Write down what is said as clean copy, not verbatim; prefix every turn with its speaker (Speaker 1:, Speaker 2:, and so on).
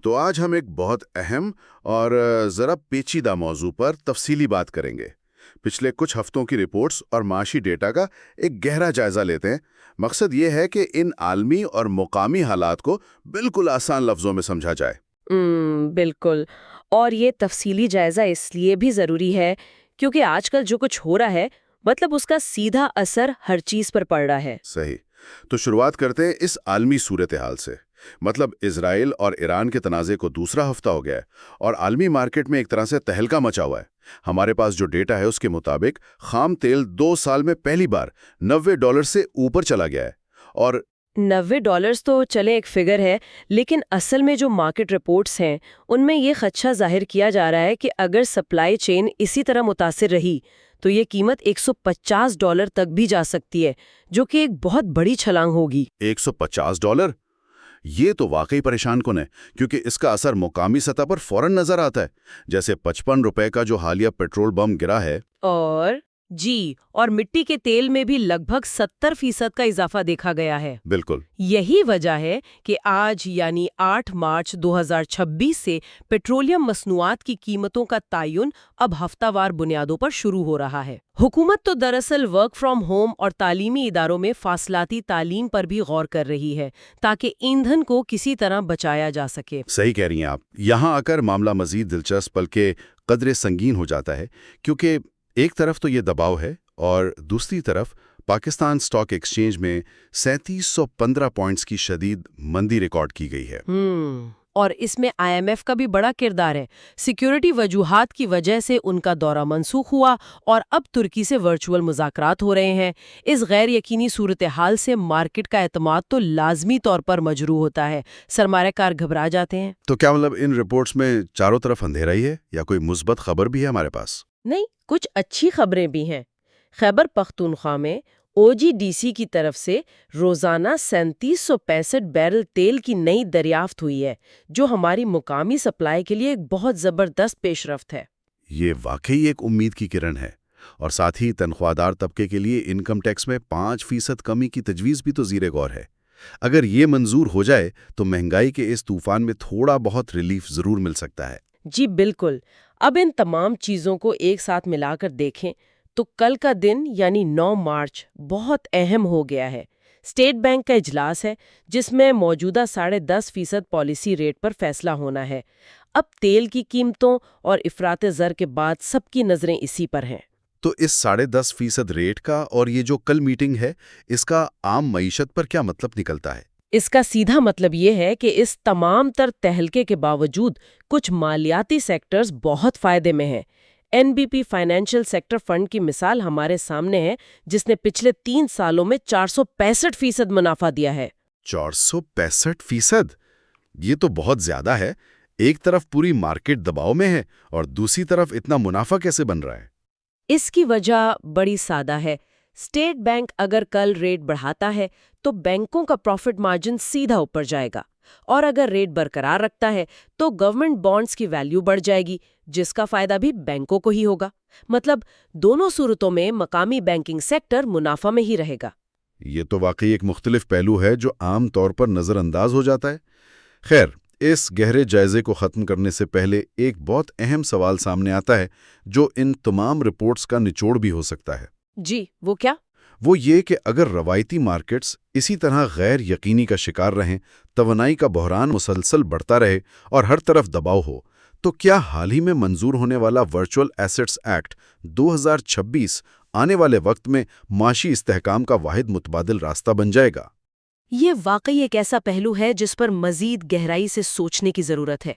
Speaker 1: تو آج ہم ایک بہت اہم اور ذرا پیچیدہ موضوع پر تفصیلی بات کریں گے۔ پچھلے کچھ ہفتوں کی رپورٹس اور معاشی ڈیٹا کا ایک گہرا جائزہ لیتے ہیں۔ مقصد یہ ہے کہ ان عالمی اور مقامی حالات کو بالکل آسان لفظوں میں سمجھا جائے۔
Speaker 2: بالکل، اور یہ تفصیلی جائزہ اس لیے بھی ضروری ہے کیونکہ آج کل جو کچھ ہو رہا ہے مطلب اس کا سیدھا اثر ہر چیز پر پڑ رہا ہے۔
Speaker 1: صحیح، تو شروعات کرتے ہیں اس عالمی صورتحال سے۔ مطلب اسرائیل اور ایران کے تنازع کو دوسرا ہفتہ ہو گیا ہے اور عالمی مارکیٹ میں ایک طرح سے تہلکہ مچا ہوا ہے۔ ہمارے پاس جو ڈیٹا ہے اس کے مطابق خام تیل 2 سال میں پہلی بار $90 سے اوپر چلا گیا ہے، اور
Speaker 2: $90 تو چلے ایک فگر ہے، لیکن اصل میں جو مارکیٹ رپورٹس ہیں ان میں یہ خدشہ ظاہر کیا جا رہا ہے کہ اگر سپلائی چین اسی طرح متاثر رہی تو یہ قیمت $150 تک بھی جا سکتی ہے، جو کہ ایک بہت بڑی چھلانگ ہوگی۔
Speaker 1: $150 یہ تو واقعی پریشان کن ہے، کیونکہ اس کا اثر مقامی سطح پر فوراً نظر آتا ہے، جیسے $55 کا جو حالیہ پیٹرول بم گرا ہے۔
Speaker 2: اور مٹی کے تیل میں بھی لگ بھگ 70% کا اضافہ دیکھا گیا ہے۔
Speaker 1: بالکل،
Speaker 2: یہی وجہ ہے کہ آج یعنی 8 مارچ 2026 سے پیٹرولیم مصنوعات کی قیمتوں کا تعین اب ہفتہ وار بنیادوں پر شروع ہو رہا ہے۔ حکومت تو دراصل ورک فرام ہوم اور تعلیمی اداروں میں فاصلاتی تعلیم پر بھی غور کر رہی ہے تاکہ ایندھن کو کسی طرح بچایا جا سکے۔
Speaker 1: صحیح کہہ رہی ہیں آپ۔ یہاں آ کر معاملہ مزید دلچسپ بلکہ قدرے سنگین ہو جاتا ہے، کیونکہ ایک طرف تو یہ دباؤ ہے اور دوسری طرف پاکستان سٹاک ایکسچینج میں 3715 پوائنٹس کی شدید مندی ریکارڈ کی گئی ہے۔
Speaker 2: اور اس میں IMF کا بھی بڑا کردار ہے۔ سیکیورٹی وجوہات کی وجہ سے ان کا دورہ منسوخ ہوا اور اب ترکی سے ورچوئل مذاکرات ہو رہے ہیں۔ اس غیر یقینی صورتحال سے مارکیٹ کا اعتماد تو لازمی طور پر مجروح ہوتا ہے، سرمایہ کار گھبرا جاتے ہیں۔
Speaker 1: تو کیا مطلب ان رپورٹس میں چاروں طرف اندھیرا ہی ہے یا کوئی مثبت خبر بھی ہے ہمارے پاس؟
Speaker 2: نہیں، کچھ اچھی خبریں بھی ہیں۔ خیبر پختونخوا میں OGDC کی طرف سے روزانہ 3765 بیرل تیل کی نئی دریافت ہوئی ہے، جو ہماری مقامی سپلائی کے لیے ایک بہت زبردست پیش رفت ہے۔
Speaker 1: یہ واقعی ایک امید کی کرن ہے، اور ساتھ ہی تنخواہ دار طبقے کے لیے انکم ٹیکس میں 5% کمی کی تجویز بھی تو زیر غور ہے۔ اگر یہ منظور ہو جائے تو مہنگائی کے اس طوفان میں تھوڑا بہت ریلیف ضرور مل سکتا ہے۔
Speaker 2: جی بالکل۔ اب ان تمام چیزوں کو ایک ساتھ ملا کر دیکھیں تو کل کا دن یعنی 9 مارچ بہت اہم ہو گیا ہے۔ اسٹیٹ بینک کا اجلاس ہے جس میں موجودہ 10.5% پالیسی ریٹ پر فیصلہ ہونا ہے۔ اب تیل کی قیمتوں اور افراط زر کے بعد سب کی نظریں اسی پر ہیں۔
Speaker 1: تو اس 10.5% ریٹ کا اور یہ جو کل میٹنگ ہے، اس کا عام معیشت پر کیا مطلب نکلتا ہے؟
Speaker 2: اس کا سیدھا مطلب یہ ہے کہ اس تمام تر تہلکے کے باوجود کچھ مالیاتی سیکٹرز بہت فائدے میں ہیں۔ NBP فائنینشیل سیکٹر فنڈ کی مثال ہمارے سامنے ہے، جس نے پچھلے 3 سالوں میں 465% منافع دیا ہے۔
Speaker 1: 465%؟ یہ تو بہت زیادہ ہے۔ ایک طرف پوری مارکیٹ دباؤ میں ہے اور دوسری طرف اتنا منافع کیسے بن رہا ہے؟
Speaker 2: اس کی وجہ بڑی سادہ ہے۔ اسٹیٹ بینک اگر کل ریٹ بڑھاتا ہے تو بینکوں کا پروفٹ مارجن سیدھا اوپر جائے گا، اور اگر ریٹ برقرار رکھتا ہے تو گورنمنٹ بانڈز کی ویلیو بڑھ جائے گی، جس کا فائدہ بھی بینکوں کو ہی ہوگا۔ مطلب دونوں صورتوں میں مقامی بینکنگ سیکٹر منافع میں ہی رہے گا۔
Speaker 1: یہ تو واقعی ایک مختلف پہلو ہے جو عام طور پر نظر انداز ہو جاتا ہے۔ خیر، اس گہرے جائزے کو ختم کرنے سے پہلے ایک بہت اہم سوال سامنے آتا ہے جو ان تمام رپورٹس کا نچوڑ بھی ہو سکتا ہے۔
Speaker 2: جی، وہ کیا؟
Speaker 1: وہ یہ کہ اگر روایتی مارکیٹس اسی طرح غیر یقینی کا شکار رہیں، توانائی کا بحران مسلسل بڑھتا رہے اور ہر طرف دباؤ ہو، تو کیا حال ہی میں منظور ہونے والا ورچوئل ایسٹس ایکٹ 2026 آنے والے وقت میں معاشی استحکام کا واحد متبادل راستہ بن جائے گا؟
Speaker 2: یہ واقعی ایک ایسا پہلو ہے جس پر مزید گہرائی سے سوچنے کی ضرورت ہے۔